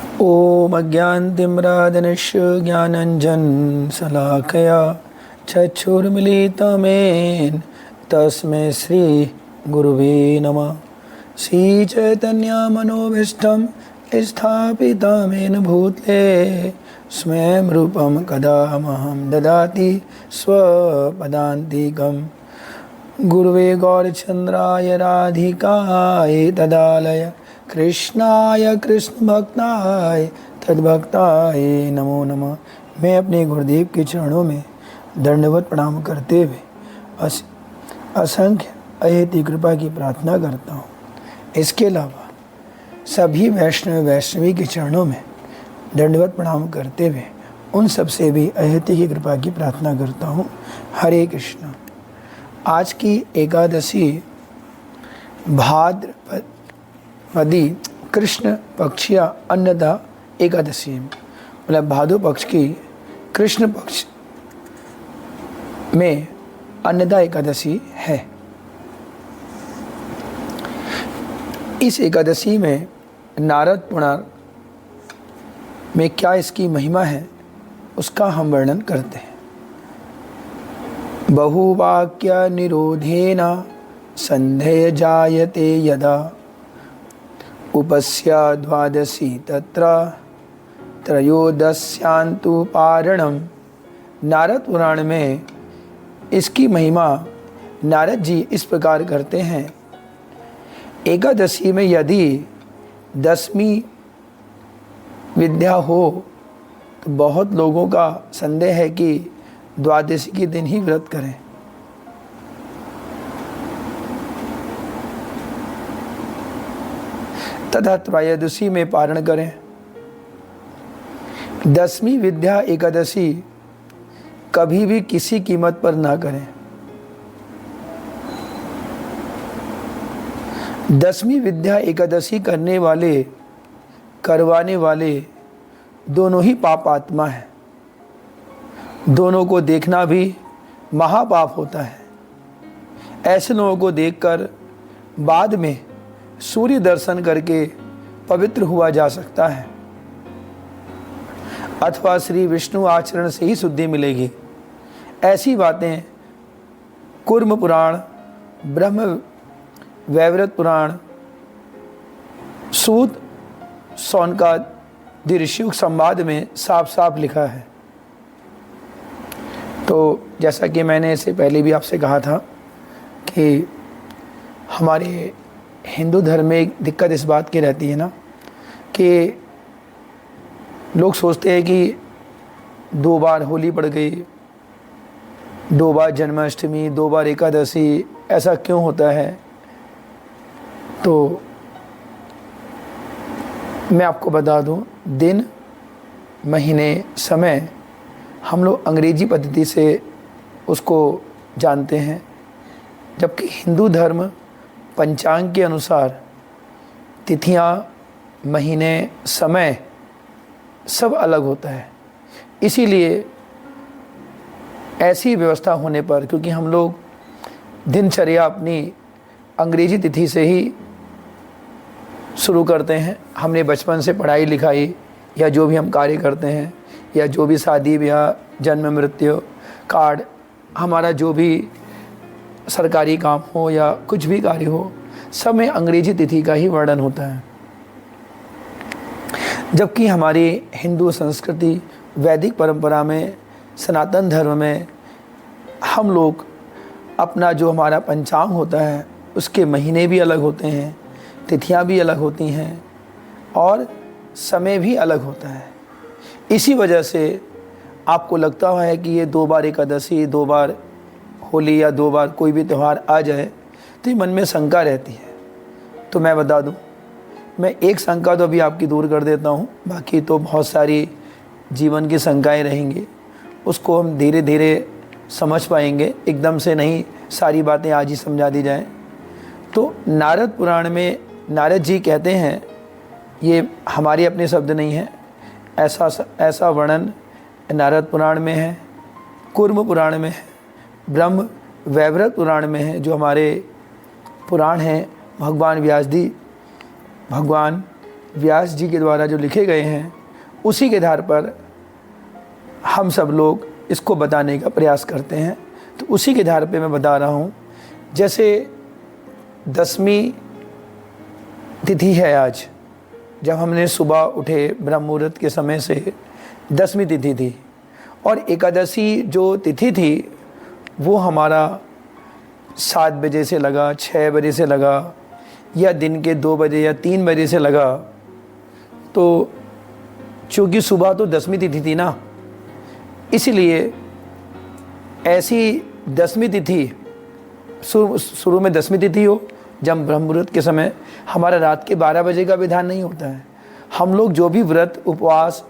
ॐ अज्ञानतिम्रादनश्य ज्ञानञ्जनशलाकया चक्षुर्मिलितमेन तस्मै श्रीगुरुवे नमः। श्रीचैतन्यमनोभीष्टं स्थापितं भूतले स्वयं रूपं कदा मह्यं ददाति स्वपदान्तिकं। गुरुवे गौरचन्द्राय राधिकाय तदालय कृष्णाय कृष्णभक्ताय तद्भक्ताय नमो नमः। मैं अपने गुरुदेव के चरणों में दंडवत प्रणाम करते हुए असंख्य अहेतु कृपा की प्रार्थना करता हूँ। इसके अलावा सभी वैष्णवी के चरणों में दंडवत प्रणाम करते हुए उन सबसे भी अहेतु की कृपा की प्रार्थना करता हूँ। हरे कृष्ण। आज की एकादशी भाद्रपदी कृष्ण पक्षिया अन्नदा एकादशी, मतलब भादो पक्ष की कृष्ण पक्ष में अन्नदा एकादशी है। इस एकादशी में नारद पुराण में क्या इसकी महिमा है उसका हम वर्णन करते हैं। बहुवाक्य निरोधेन संदेह जायते यदा उपस्या द्वादशी तत्र त्रयोदश्यान्तु पारणम। नारद पुराण में इसकी महिमा नारद जी इस प्रकार करते हैं। एकादशी में यदि 10वीं विद्या हो तो बहुत लोगों का संदेह है कि द्वादशी के दिन ही व्रत करें। तथा त्रयोदशी में पारण करें। 10वीं विद्या एकादशी कभी भी किसी कीमत पर ना करें। 10वीं विद्या एकादशी करवाने वाले दोनों ही पाप आत्मा है। दोनों को देखना भी महापाप होता है। ऐसे लोगों को देखकर बाद में सूर्य दर्शन करके पवित्र हुआ जा सकता है, अथवा श्री विष्णु आचरण से ही शुद्धि मिलेगी। ऐसी बातें कूर्म पुराण, ब्रह्म वैवर्त पुराण, सूत सौनकादि ऋषियों संवाद में साफ साफ लिखा है। तो जैसा कि मैंने इससे पहले भी आपसे कहा था कि हमारे हिंदू धर्म में एक दिक्कत इस बात की रहती है ना कि लोग सोचते हैं कि 2 बार होली पड़ गई, 2 बार जन्माष्टमी, 2 बार एकादशी, ऐसा क्यों होता है। तो मैं आपको बता दूं, दिन, महीने, समय हम लोग अंग्रेजी पद्धति से उसको जानते हैं, जबकि हिंदू धर्म पंचांग के अनुसार तिथियां, महीने, समय सब अलग होता है। इसीलिए ऐसी व्यवस्था होने पर, क्योंकि हम लोग दिनचर्या अपनी अंग्रेजी तिथि से ही शुरू करते हैं। हमने बचपन से पढ़ाई लिखाई या जो भी हम कार्य करते हैं, या जो भी शादी ब्याह, जन्म मृत्यु कार्ड, हमारा जो भी सरकारी काम हो या कुछ भी कार्य हो, सब में अंग्रेजी तिथि का ही वर्णन होता है। जबकि हमारी हिंदू संस्कृति, वैदिक परंपरा में, सनातन धर्म में हम लोग अपना जो हमारा पंचांग होता है उसके महीने भी अलग होते हैं, तिथियां भी अलग होती हैं और समय भी अलग होता है। इसी वजह से आपको लगता है कि ये 2 बार एकादशी, 2 बार होली या 2 बार कोई भी त्यौहार आ जाए तो ये मन में शंका रहती है। तो मैं बता दूं, मैं एक शंका तो अभी आपकी दूर कर देता हूं, बाकी तो बहुत सारी जीवन की शंकाएं रहेंगी, उसको हम धीरे धीरे समझ पाएंगे। एकदम से नहीं सारी बातें आज ही समझा दी जाएं। तो नारद पुराण में नारद जी कहते हैं, ये हमारे अपने शब्द नहीं हैं, ऐसा वर्णन नारद पुराण में है, कूर्म पुराण में है, ब्रह्म वैवर्त पुराण में है, जो हमारे पुराण हैं। भगवान व्यास जी भगवान व्यास जी के द्वारा जो लिखे गए हैं उसी के आधार पर हम सब लोग इसको बताने का प्रयास करते हैं। तो उसी के आधार पे मैं बता रहा हूँ। जैसे 10वीं तिथि है आज, जब हमने सुबह उठे ब्रह्म मुहूर्त के समय से 10वीं तिथि थी, और एकादशी जो तिथि थी वो हमारा 7 बजे से लगा, 6 बजे से लगा, या दिन के 2 बजे या 3 बजे से लगा। तो चूँकि सुबह तो 10वीं तिथि थी ना, इसलिए ऐसी 10वीं तिथि शुरू में 10वीं तिथि हो, जब ब्रह्म मुहूर्त के समय हमारा रात के 12 बजे का विधान नहीं होता है। हम लोग जो भी व्रत उपवास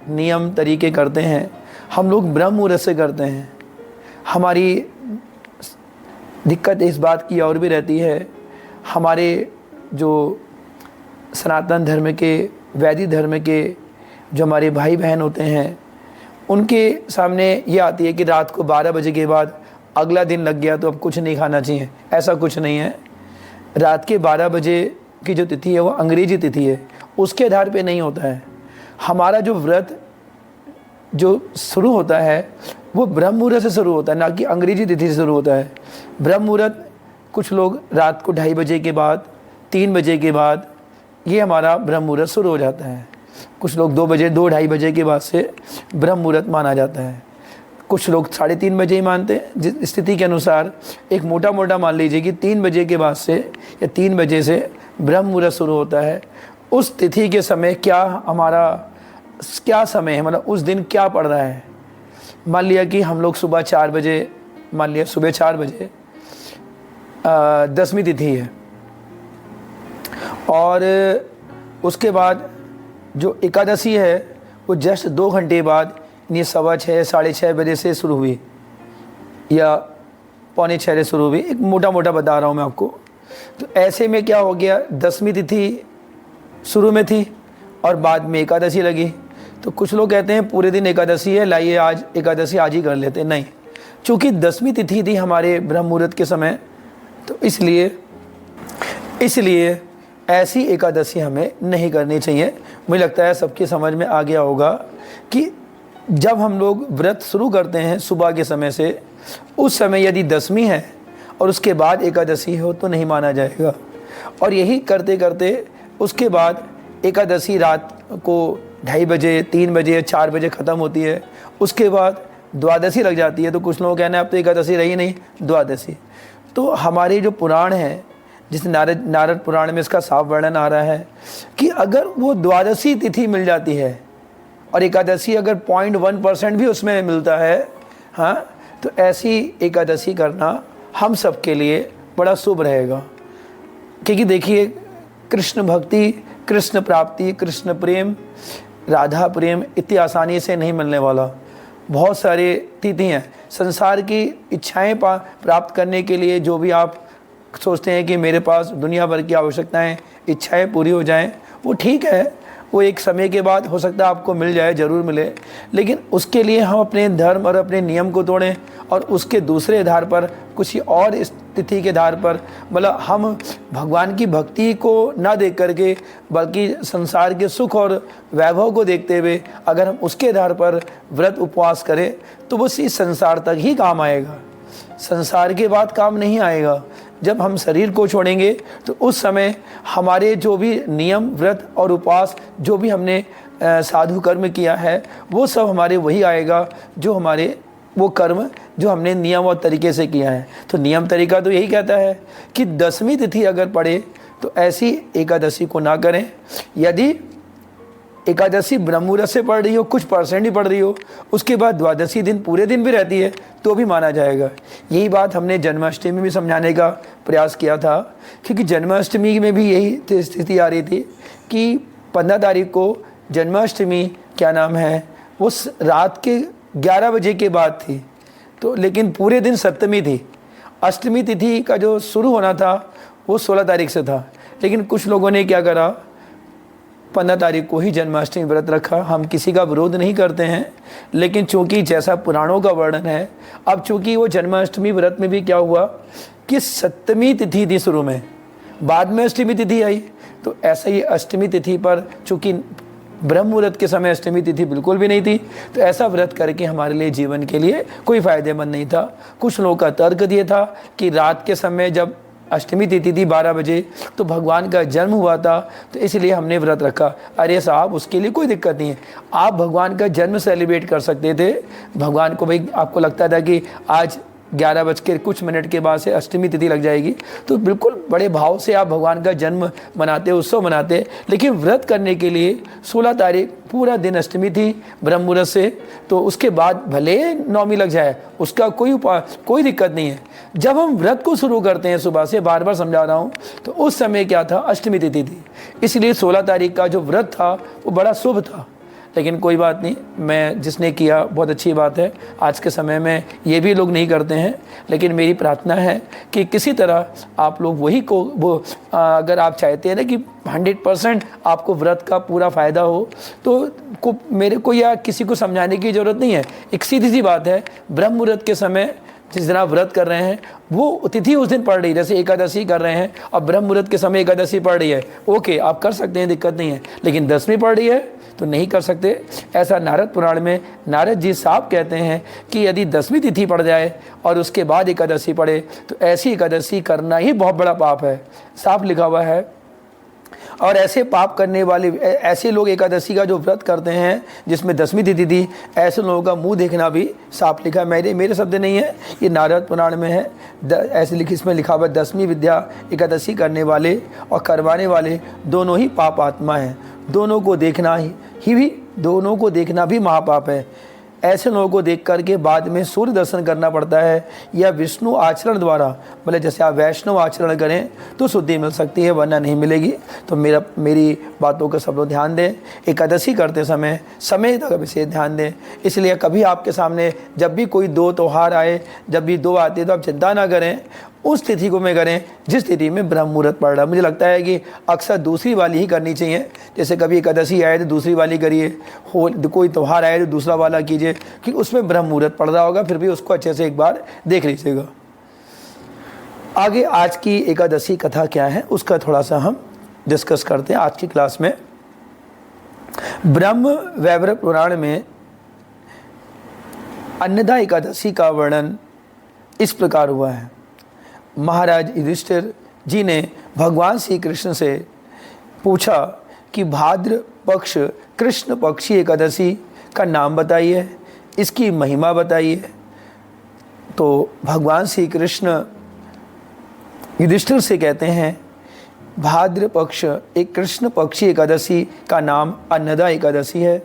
नियम तरीके करते हैं हम लोग ब्रह्म मुहूर्त से करते हैं। हमारी दिक्कत इस बात की और भी रहती है, हमारे जो सनातन धर्म के वैदिक धर्म के जो हमारे भाई बहन होते हैं उनके सामने ये आती है कि रात को 12 बजे के बाद अगला दिन लग गया तो अब कुछ नहीं खाना चाहिए। ऐसा कुछ नहीं है। रात के 12 बजे की जो तिथि है वो अंग्रेजी तिथि है, उसके आधार पे नहीं होता है। हमारा जो व्रत जो शुरू होता है वो ब्रह्म मुहूर्त से शुरू होता है, ना कि अंग्रेजी तिथि से शुरू होता है। ब्रह्म मुहूर्त कुछ लोग रात को 2:30 बजे के बाद, 3 बजे के बाद ये हमारा ब्रह्म मुहूर्त शुरू हो जाता है। कुछ लोग 2 बजे, 2-2:30 बजे के बाद से ब्रह्म मुहूर्त माना जाता है। कुछ लोग 3:30 बजे ही मानते हैं। जिस स्थिति के अनुसार एक मोटा मान लीजिए कि 3 बजे के बाद से या 3 बजे से ब्रह्म मुहूर्त शुरू होता है। उस तिथि के समय क्या समय है, मतलब उस दिन क्या पड़ रहा है। मान लिया कि हम लोग सुबह 4 बजे, मान लिया सुबह 4 बजे 10वीं तिथि है, और उसके बाद जो एकादशी है वो जस्ट 2 घंटे बाद, ये 6:15 साढ़े 6 बजे से शुरू हुई या 5:45 से शुरू हुई। एक मोटा बता रहा हूँ मैं आपको। तो ऐसे में क्या हो गया, 10वीं तिथि शुरू में थी और बाद में एकादशी लगी। तो कुछ लोग कहते हैं पूरे दिन एकादशी है, लाइए आज एकादशी आज ही कर लेते हैं। नहीं, चूँकि 10वीं तिथि थी हमारे ब्रह्म मुहूर्त के समय, तो इसलिए ऐसी एकादशी हमें नहीं करनी चाहिए। मुझे लगता है सबकी समझ में आ गया होगा कि जब हम लोग व्रत शुरू करते हैं सुबह के समय से, उस समय यदि 10वीं है और उसके बाद एकादशी हो तो नहीं माना जाएगा। और यही करते करते उसके बाद एकादशी रात को 2:30 बजे, 3 बजे, 4 बजे ख़त्म होती है। उसके बाद द्वादशी लग जाती है। तो कुछ लोगों का कहना है अब तो एकादशी रही नहीं, द्वादशी। तो हमारे जो पुराण हैं, जिस नारद पुराण में इसका साफ वर्णन आ रहा है कि अगर वो द्वादशी तिथि मिल जाती है और एकादशी अगर 0.1% भी उसमें मिलता है, हाँ, तो ऐसी एकादशी करना हम सब के लिए बड़ा शुभ रहेगा। क्योंकि देखिए, कृष्ण भक्ति, कृष्ण प्राप्ति, कृष्ण प्रेम, राधा प्रेम इतनी आसानी से नहीं मिलने वाला। बहुत सारे तिथि हैं। संसार की इच्छाएं प्राप्त करने के लिए जो भी आप सोचते हैं कि मेरे पास दुनिया भर की आवश्यकताएं, इच्छाएं पूरी हो जाएं, वो ठीक है, वो एक समय के बाद हो सकता है आपको मिल जाए, ज़रूर मिले। लेकिन उसके लिए हम अपने धर्म और अपने नियम को तोड़ें और उसके दूसरे आधार पर, कुछ और स्थिति के आधार पर, मतलब हम भगवान की भक्ति को ना देख करके बल्कि संसार के सुख और वैभव को देखते हुए अगर हम उसके आधार पर व्रत उपवास करें तो वो इस संसार तक ही काम आएगा, संसार के बाद काम नहीं आएगा। जब हम शरीर को छोड़ेंगे तो उस समय हमारे जो भी नियम, व्रत और उपवास जो भी हमने साधु कर्म किया है वो सब हमारे वही आएगा, जो हमारे वो कर्म जो हमने नियम और तरीके से किया है। तो नियम तरीका तो यही कहता है कि 10वीं तिथि अगर पड़े तो ऐसी एकादशी को ना करें। यदि एकादशी ब्रह्म मुहूर्त से पड़ रही हो, कुछ परसेंट ही पड़ रही हो, उसके बाद द्वादशी दिन पूरे दिन भी रहती है तो भी माना जाएगा। यही बात हमने जन्माष्टमी में भी समझाने का प्रयास किया था, क्योंकि जन्माष्टमी में भी यही स्थिति आ रही थी कि 15 तारीख को जन्माष्टमी क्या नाम है वो रात के 11 बजे के बाद थी, तो लेकिन पूरे दिन सप्तमी थी। अष्टमी तिथि का जो शुरू होना था वो 16 तारीख से था, लेकिन कुछ लोगों ने क्या करा, 15 तारीख को ही जन्माष्टमी व्रत रखा। हम किसी का विरोध नहीं करते हैं, लेकिन चूंकि जैसा पुराणों का वर्णन है, अब चूंकि वो जन्माष्टमी व्रत में भी क्या हुआ कि 7वीं तिथि थी शुरू में, बाद में अष्टमी तिथि आई, तो ऐसा ही अष्टमी तिथि पर, चूँकि ब्रह्म मुहूर्त के समय अष्टमी तिथि बिल्कुल भी नहीं थी, तो ऐसा व्रत करके हमारे लिए जीवन के लिए कोई फ़ायदेमंद नहीं था। कुछ लोगों का तर्क ये था कि रात के समय जब अष्टमी तिथि थी 12 बजे, तो भगवान का जन्म हुआ था, तो इसलिए हमने व्रत रखा। अरे साहब, उसके लिए कोई दिक्कत नहीं है, आप भगवान का जन्म सेलिब्रेट कर सकते थे। भगवान को भाई आपको लगता था कि आज 11 बज के कुछ मिनट के बाद से अष्टमी तिथि लग जाएगी, तो बिल्कुल बड़े भाव से आप भगवान का जन्म मनाते, उत्सव मनाते। लेकिन व्रत करने के लिए 16 तारीख पूरा दिन अष्टमी थी ब्रह्म मुहूर्त से, तो उसके बाद भले नौमी लग जाए, उसका कोई दिक्कत नहीं है। जब हम व्रत को शुरू करते हैं सुबह से, बार बार समझा रहा हूँ, तो उस समय क्या था, अष्टमी तिथि थी, इसलिए 16 तारीख का जो व्रत था वो बड़ा शुभ था। लेकिन कोई बात नहीं, मैं जिसने किया बहुत अच्छी बात है। आज के समय में ये भी लोग नहीं करते हैं, लेकिन मेरी प्रार्थना है कि किसी तरह आप लोग अगर आप चाहते हैं ना कि 100% आपको व्रत का पूरा फ़ायदा हो, तो मेरे को या किसी को समझाने की ज़रूरत नहीं है। एक सीधी सी बात है, ब्रह्म मुहूर्त के समय जिस दिन आप व्रत कर रहे हैं वो तिथि उस दिन पड़ रही है, जैसे एकादशी कर रहे हैं और ब्रह्म मुहूर्त के समय एकादशी पड़ रही है, ओके आप कर सकते हैं, दिक्कत नहीं है। लेकिन दसवीं पड़ रही है तो नहीं कर सकते। ऐसा नारद पुराण में नारद जी साहब कहते हैं कि यदि 10वीं तिथि पड़ जाए और उसके बाद एकादशी पड़े तो ऐसी एकादशी करना ही बहुत बड़ा पाप है, साफ लिखा हुआ है। और ऐसे पाप करने वाले ऐसे लोग एकादशी का जो व्रत करते हैं जिसमें 10वीं तिथि थी, ऐसे लोगों का मुंह देखना भी साफ लिखा है। मेरे शब्द नहीं है, ये नारद पुराण में है। ऐसे इसमें लिखा हुआ 10वीं विद्या एकादशी करने वाले और करवाने वाले दोनों ही पाप आत्मा हैं। दोनों को देखना भी महापाप है। ऐसे लोगों को देख करके बाद में सूर्य दर्शन करना पड़ता है, या विष्णु आचरण द्वारा, मतलब जैसे आप वैष्णव आचरण करें तो शुद्धि मिल सकती है, वरना नहीं मिलेगी। तो मेरी बातों का सब लोग ध्यान दें। एकादशी करते समय का विशेष ध्यान दें। इसलिए कभी आपके सामने जब भी कोई 2 त्यौहार आए, जब भी 2 आते तो आप चिंता ना करें, उस तिथि को में करें जिस तिथि में ब्रह्म मुहूर्त पड़ रहा है। मुझे लगता है कि अक्सर दूसरी वाली ही करनी चाहिए। जैसे कभी एकादशी आए तो दूसरी वाली करिए, कोई त्यौहार आए तो दूसरा वाला कीजिए, कि उसमें ब्रह्म मुहूर्त पड़ रहा होगा, फिर भी उसको अच्छे से एक बार देख लीजिएगा। आगे आज की एकादशी कथा क्या है उसका थोड़ा सा हम डिस्कस करते हैं आज की क्लास में। ब्रह्म वैवर्त पुराण में अन्नदा एकादशी का वर्णन इस प्रकार हुआ है। महाराज युधिष्ठिर जी ने भगवान श्री कृष्ण से पूछा कि भाद्र पक्ष कृष्ण पक्षी एकादशी का नाम बताइए, इसकी महिमा बताइए। तो भगवान श्री कृष्ण युधिष्ठिर से कहते हैं, भाद्र पक्ष एक कृष्ण पक्षी एकादशी का नाम अन्नदा एकादशी है।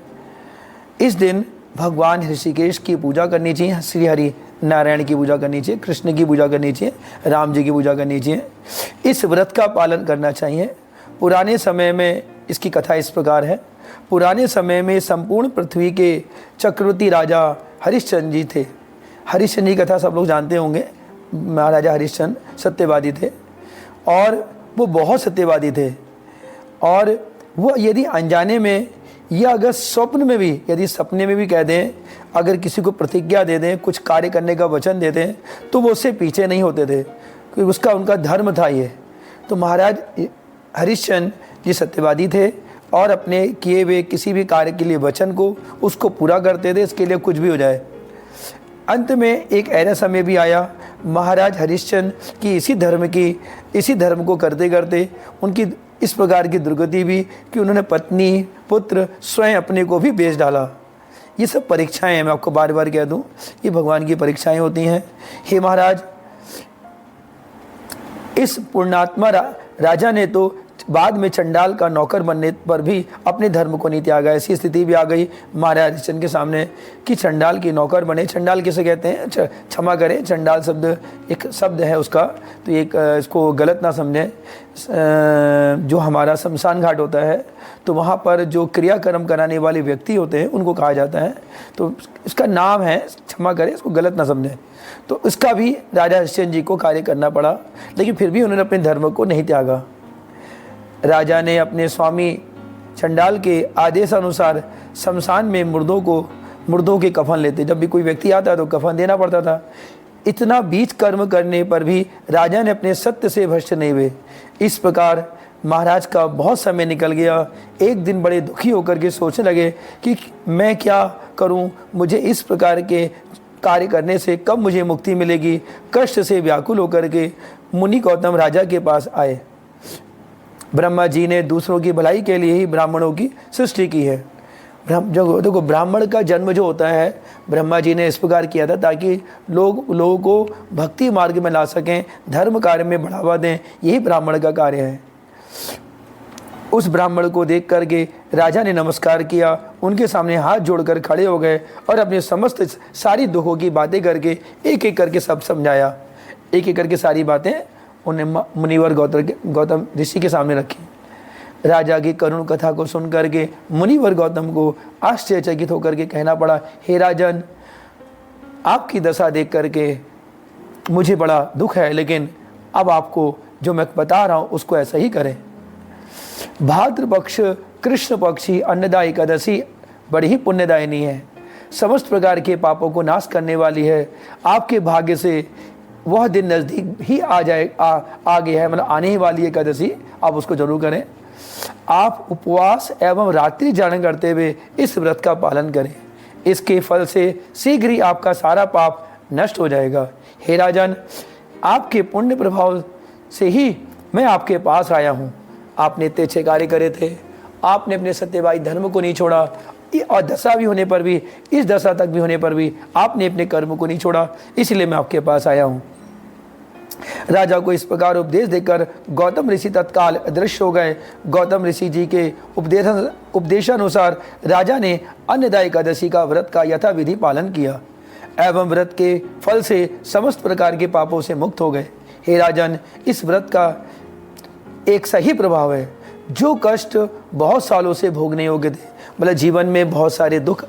इस दिन भगवान ऋषिकेश की पूजा करनी चाहिए, श्री हरि नारायण की पूजा करनी चाहिए, कृष्ण की पूजा करनी चाहिए, राम जी की पूजा करनी चाहिए। इस व्रत का पालन करना चाहिए। पुराने समय में इसकी कथा इस प्रकार है। पुराने समय में संपूर्ण पृथ्वी के चक्रवर्ती राजा हरिश्चंद्र जी थे। हरिश्चंद्र जी की कथा सब लोग जानते होंगे। महाराजा हरिश्चंद्र सत्यवादी थे और वो बहुत सत्यवादी थे। और वो यदि अनजाने में या अगर स्वप्न में भी, यदि सपने में भी कह दें, अगर किसी को प्रतिज्ञा दे दें, कुछ कार्य करने का वचन दे दें, तो वो उससे पीछे नहीं होते थे, क्योंकि उसका उनका धर्म था ये। तो महाराज हरिश्चंद्र जी सत्यवादी थे और अपने किए हुए किसी भी कार्य के लिए वचन को उसको पूरा करते थे, इसके लिए कुछ भी हो जाए। अंत में एक ऐसा समय भी आया, महाराज हरिश्चंद्र की इसी धर्म को करते करते उनकी इस प्रकार की दुर्गति भी कि उन्होंने पत्नी पुत्र स्वयं अपने को भी बेच डाला। ये सब परीक्षाएं हैं, मैं आपको बार बार कह दूं, ये भगवान की परीक्षाएं होती हैं। हे महाराज, इस पुण्यात्मा राजा ने तो बाद में चंडाल का नौकर बनने पर भी अपने धर्म को नहीं त्यागा। ऐसी स्थिति भी आ गई महाराज हरिश्चंद्र के सामने कि चंडाल की नौकर बने। चंडाल किसे कहते हैं, क्षमा करें, चंडाल शब्द एक शब्द है उसका, तो एक इसको गलत ना समझें। जो हमारा शमशान घाट होता है तो वहाँ पर जो क्रियाकर्म कराने वाले व्यक्ति होते हैं उनको कहा जाता है, तो इसका नाम है, क्षमा करें, इसको गलत ना समझें। तो इसका भी राजा हरिश्चंद्र जी को कार्य करना पड़ा, लेकिन फिर भी उन्होंने अपने धर्म को नहीं त्यागा। राजा ने अपने स्वामी चंडाल के आदेशानुसार शमशान में मुर्दों के कफन लेते। जब भी कोई व्यक्ति आता तो कफन देना पड़ता था। इतना बीच कर्म करने पर भी राजा ने अपने सत्य से भ्रष्ट नहीं हुए। इस प्रकार महाराज का बहुत समय निकल गया। एक दिन बड़े दुखी होकर के सोचने लगे कि मैं क्या करूं, मुझे इस प्रकार के कार्य करने से कब मुझे मुक्ति मिलेगी। कष्ट से व्याकुल होकर के मुनि गौतम राजा के पास आए। ब्रह्मा जी ने दूसरों की भलाई के लिए ही ब्राह्मणों की सृष्टि की है। जो देखो, ब्राह्मण का जन्म जो होता है ब्रह्मा जी ने इस प्रकार किया था ताकि लोगों को भक्ति मार्ग में ला सकें, धर्म कार्य में बढ़ावा दें। यही ब्राह्मण का कार्य है। उस ब्राह्मण को देख करके राजा ने नमस्कार किया, उनके सामने हाथ जोड़कर खड़े हो गए और अपने समस्त सारी दुखों की बातें करके एक एक करके सब समझाया। एक एक करके सारी बातें उन्हें मुनिवर गौतम ऋषि के सामने रखी। राजा की करुण कथा को सुन करके मुनिवर गौतम को आश्चर्यचकित होकर के कहना पड़ा, हे राजन, आपकी दशा देख करके मुझे बड़ा दुख है, लेकिन अब आपको जो मैं बता रहा हूँ उसको ऐसा ही करें। भाद्र पक्ष कृष्ण पक्षी अन्नदा एकादशी बड़ी ही पुण्यदायिनी है, समस्त प्रकार के पापों को नाश करने वाली है। आपके भाग्य से वह दिन नज़दीक ही आ गया है, मतलब आने ही वाली एकादशी, आप उसको जरूर करें। आप उपवास एवं रात्रि जागरण करते हुए इस व्रत का पालन करें। इसके फल से शीघ्र ही आपका सारा पाप नष्ट हो जाएगा। हे राजन, आपके पुण्य प्रभाव से ही मैं आपके पास आया हूँ। आपने इतने अच्छे कार्य करे थे, आपने अपने सत्यवादी धर्म को नहीं छोड़ा, और दशा भी होने पर भी, इस दशा तक भी होने पर भी आपने अपने कर्म को नहीं छोड़ा, इसलिए मैं आपके पास आया हूँ। राजा को इस प्रकार उपदेश देकर गौतम ऋषि तत्काल अदृश्य हो गए। गौतम ऋषि जी के उपदेशानुसार राजा ने अन्नदा एकादशी का व्रत का यथाविधि पालन किया एवं व्रत के फल से समस्त प्रकार के पापों से मुक्त हो गए। हे राजन, इस व्रत का एक सही प्रभाव है। जो कष्ट बहुत सालों से भोगने योग्य थे, मतलब जीवन में बहुत सारे दुख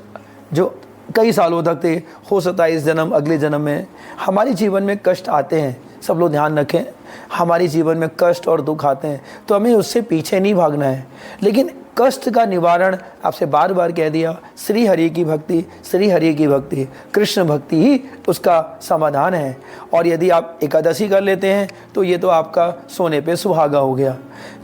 जो कई सालों तक थे, हो सकता है इस जन्म अगले जन्म में हमारे जीवन में कष्ट आते हैं। सब लोग ध्यान रखें, हमारे जीवन में कष्ट और दुख आते हैं तो हमें उससे पीछे नहीं भागना है, लेकिन कष्ट का निवारण आपसे बार बार कह दिया, श्री हरि की भक्ति, श्री हरि की भक्ति, कृष्ण भक्ति ही उसका समाधान है। और यदि आप एकादशी कर लेते हैं तो ये तो आपका सोने पे सुहागा हो गया।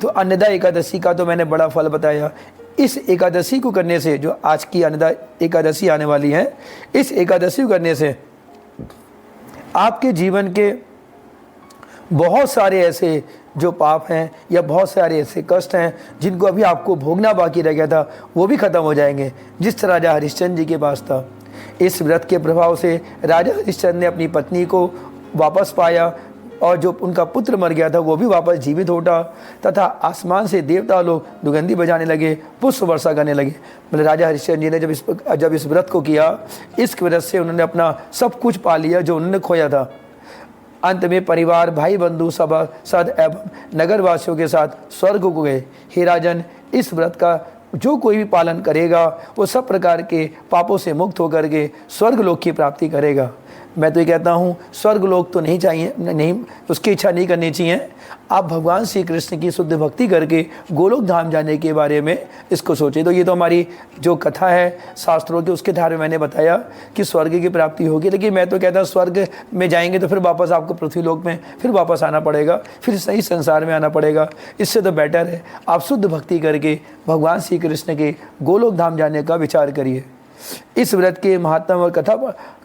तो अन्नदा एकादशी का तो मैंने बड़ा फल बताया। इस एकादशी को करने से, जो आज की अन्नदा एकादशी आने वाली है, इस एकादशी को करने से आपके जीवन के बहुत सारे ऐसे जो पाप हैं या बहुत सारे ऐसे कष्ट हैं जिनको अभी आपको भोगना बाकी रह गया था, वो भी खत्म हो जाएंगे, जिस तरह राजा हरिश्चंद्र जी के पास था। इस व्रत के प्रभाव से राजा हरिश्चंद्र ने अपनी पत्नी को वापस पाया और जो उनका पुत्र मर गया था वो भी वापस जीवित उठा, तथा आसमान से देवता लोग दुगंधी बजाने लगे, पुष्प वर्षा करने लगे। मतलब राजा हरिश्चंद्र जी ने जब इस व्रत को किया, इस व्रत से उन्होंने अपना सब कुछ पा लिया जो उन्होंने खोया था। अंत में परिवार, भाई बंधु, सभासद एवं नगरवासियों के साथ स्वर्ग को गए। हे राजन, इस व्रत का जो कोई भी पालन करेगा वो सब प्रकार के पापों से मुक्त होकर के स्वर्ग लोक की प्राप्ति करेगा। मैं तो ये कहता हूँ, स्वर्ग लोक तो नहीं चाहिए, नहीं, उसकी इच्छा नहीं करनी चाहिए। आप भगवान श्री कृष्ण की शुद्ध भक्ति करके गोलोक धाम जाने के बारे में इसको सोचें। तो ये तो हमारी जो कथा है शास्त्रों की, उसके धारे में मैंने बताया कि स्वर्ग की प्राप्ति होगी, लेकिन मैं तो कहता हूँ स्वर्ग में जाएंगे तो फिर वापस आपको पृथ्वी लोक में फिर वापस आना पड़ेगा, फिर सही संसार में आना पड़ेगा। इससे तो बेटर है आप शुद्ध भक्ति करके भगवान श्री कृष्ण के गोलोक धाम जाने का विचार करिए। इस व्रत के महात्मा और कथा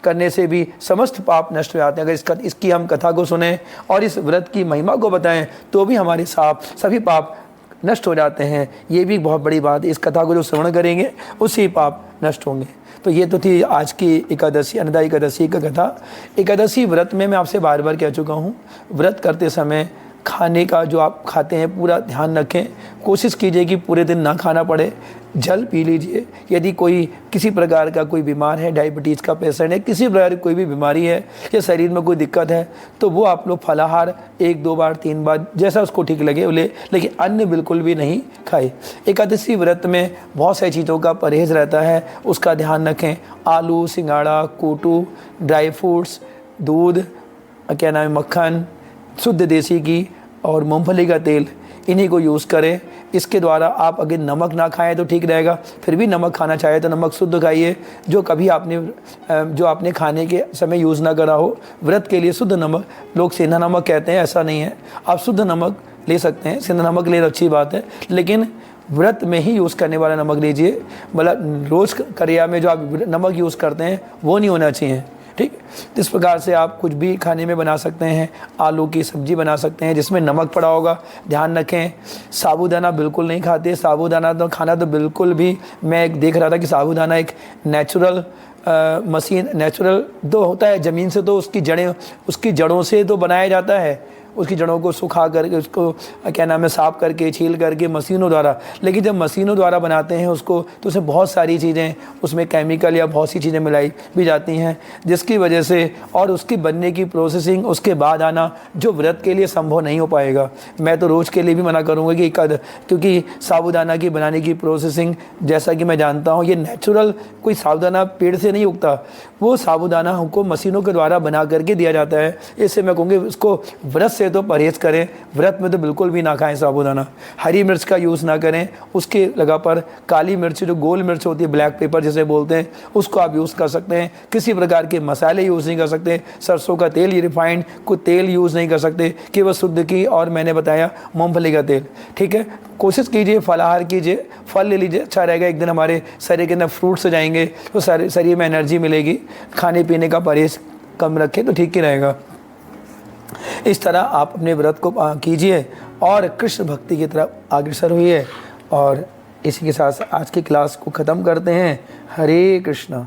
करने से भी समस्त पाप नष्ट हो जाते हैं। अगर इसकी हम कथा को सुने और इस व्रत की महिमा को बताएं तो भी हमारे सभी पाप नष्ट हो जाते हैं। ये भी बहुत बड़ी बात है। इस कथा को जो श्रवण करेंगे उससे पाप नष्ट होंगे। तो ये तो थी आज की एकादशी, अन्नदा एकादशी का कथा। एकादशी व्रत में मैं आपसे बार बार कह चुका हूँ, व्रत करते समय खाने का जो आप खाते हैं पूरा ध्यान रखें। कोशिश कीजिए कि पूरे दिन ना खाना पड़े, जल पी लीजिए। यदि कोई किसी प्रकार का कोई बीमार है, डायबिटीज़ का पेशेंट है, किसी प्रकार की कोई भी बीमारी है या शरीर में कोई दिक्कत है, तो वो आप लोग फलाहार 1-2 बार 3 बार जैसा उसको ठीक लगे ले, लेकिन अन्न बिल्कुल भी नहीं खाए। एकादशी व्रत में बहुत सारी चीज़ों का परहेज़ रहता है, उसका ध्यान रखें। आलू, सिंगाड़ा, कोटू, ड्राई फ्रूट्स, दूध, क्या नाम है, मक्खन, शुद्ध देसी घी और मूंगफली का तेल, इन्हीं को यूज़ करें। इसके द्वारा आप अगर नमक ना खाएं तो ठीक रहेगा, फिर भी नमक खाना चाहे तो नमक शुद्ध खाइए, जो कभी आपने खाने के समय यूज़ ना करा हो। व्रत के लिए शुद्ध नमक, लोग सेंधा नमक कहते हैं, ऐसा नहीं है, आप शुद्ध नमक ले सकते हैं, सेंधा नमक ले अच्छी बात है, लेकिन व्रत में ही यूज़ करने वाला नमक लीजिए। मतलब रोज़ क्रिया में जो आप नमक यूज़ करते हैं वो नहीं होना चाहिए, ठीक। इस प्रकार से आप कुछ भी खाने में बना सकते हैं। आलू की सब्जी बना सकते हैं जिसमें नमक पड़ा होगा, ध्यान रखें। साबूदाना बिल्कुल नहीं खाते, साबूदाना तो खाना तो बिल्कुल भी, मैं देख रहा था कि साबूदाना एक नेचुरल मशीन, नेचुरल तो होता है ज़मीन से, तो उसकी जड़ों से तो बनाया जाता है, उसकी जड़ों को सुखा करके, उसको क्या नाम है, साफ करके, छील करके मशीनों द्वारा। लेकिन जब मशीनों द्वारा बनाते हैं उसको, तो उसमें बहुत सारी चीज़ें, उसमें केमिकल या बहुत सी चीज़ें मिलाई भी जाती हैं, जिसकी वजह से और उसकी बनने की प्रोसेसिंग, उसके बाद आना, जो व्रत के लिए संभव नहीं हो पाएगा। मैं तो रोज़ के लिए भी मना करूँगा कि क्योंकि साबूदाना की बनाने की प्रोसेसिंग, जैसा कि मैं जानता हूँ, ये नेचुरल कोई साबूदाना पेड़ से नहीं उगता, वो साबूदाना हमको मशीनों के द्वारा बना करके दिया जाता है। इससे मैं कहूँगी उसको व्रत से तो परहेज़ करें, व्रत में तो बिल्कुल भी ना खाएं साबूदाना। हरी मिर्च का यूज़ ना करें, उसके जगह पर काली मिर्च, जो गोल मिर्च होती है, ब्लैक पेपर जिसे बोलते हैं, उसको आप यूज़ कर सकते हैं। किसी प्रकार के मसाले यूज़ नहीं कर सकते, सरसों का तेल, रिफाइंड कोई तेल यूज़ नहीं कर सकते, केवल शुद्ध की, और मैंने बताया मूंगफली का तेल, ठीक है। कोशिश कीजिए, फलाहार कीजिए, फल ले लीजिए, अच्छा रहेगा। एक दिन हमारे शरीर के अंदर फ्रूट्स जाएंगे तो शरीर में एनर्जी मिलेगी। खाने पीने का परहेज़ कम रखें तो ठीक ही रहेगा। इस तरह आप अपने व्रत को कीजिए और कृष्ण भक्ति की तरफ अग्रसर हुइए। और इसी के साथ आज की क्लास को ख़त्म करते हैं। हरे कृष्णा।